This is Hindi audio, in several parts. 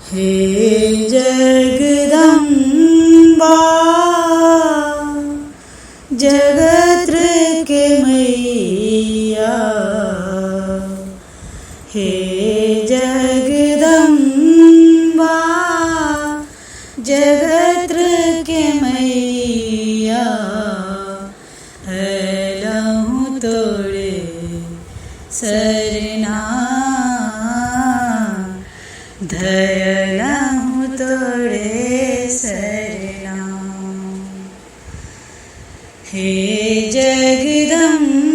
हे जगदम्बा जगत्र के मैया, हे जगदम्बा जगत्र के मैया, लहू तोड़े सरना धयलहू तोड़े सरना। हे जगदम्बा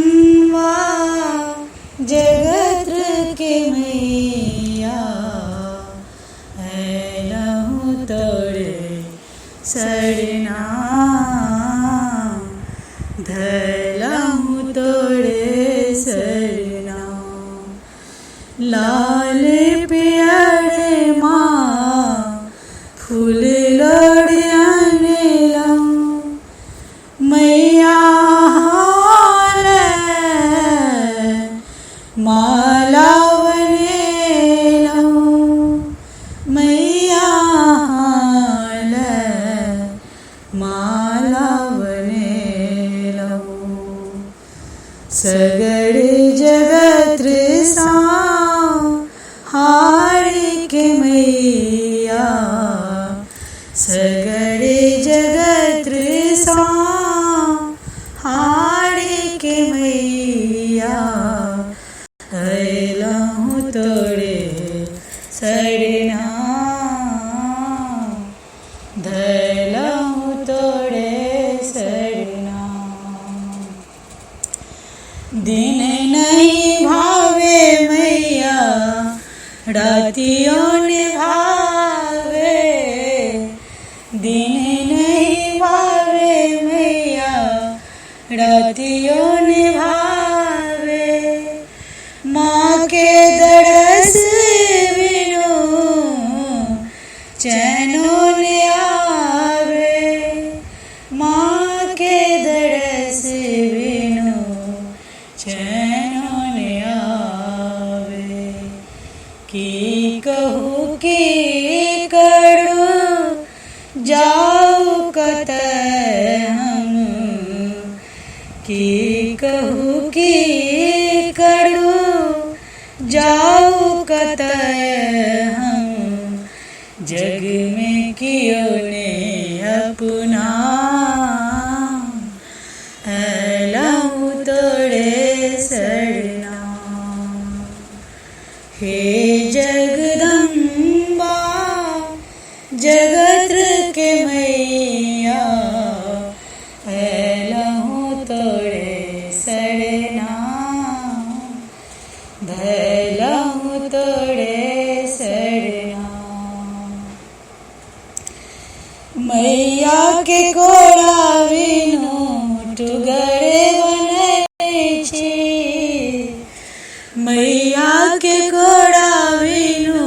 जगत्र के मैया, लहू तोड़े सरना धयलहू तोड़े सरना। लाल पियरे माँ फूल लोड़ियाने लाऊं, मैया हाल माला बने लाऊं, मैया हाल माला बने लाऊं। सगड़े जगत्र हारी के मैया, सगड़े जगत्र हारी के मैया, लहू तोड़े सरना धयलहू तोड़े सरना। दिन नहीं भावे मैया, रातियों ने भावे, दिन नहीं भावे मैया, रातियों ने भावे। माँ के दरस बिनु चैनों ने आवे, माँ के दरस बिनु चैनों ने आवे। की कहूँ की करूँ जाऊँ कतै हम, की कहूँ की करूँ जाऊँ कतै हम, जग में कियों ने अपना लहू तोड़े सरना। हे जगदम्बा जगत्र के मैया, लहू तोड़े सरना धयलहू तोड़े सरना। मैया के कोड़ा बिनु टुगड़े बनै छी, मैया के कोड़ा बिनु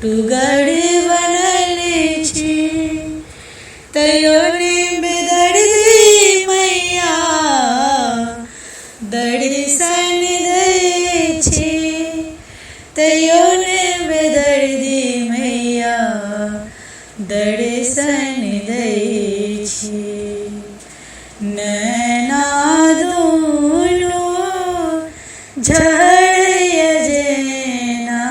टुगड़े बनल छी। तैयो ने बेदर्दी मैया दर्शन दै छी, तैयो ने बेदर्दी मैया दर्शन दै छी। नैना दुनू झरय जेना,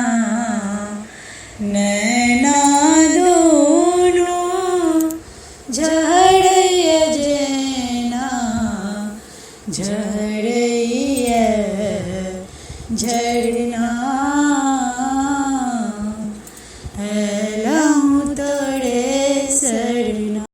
नैना दुनू झरय जेना, झरय झरना।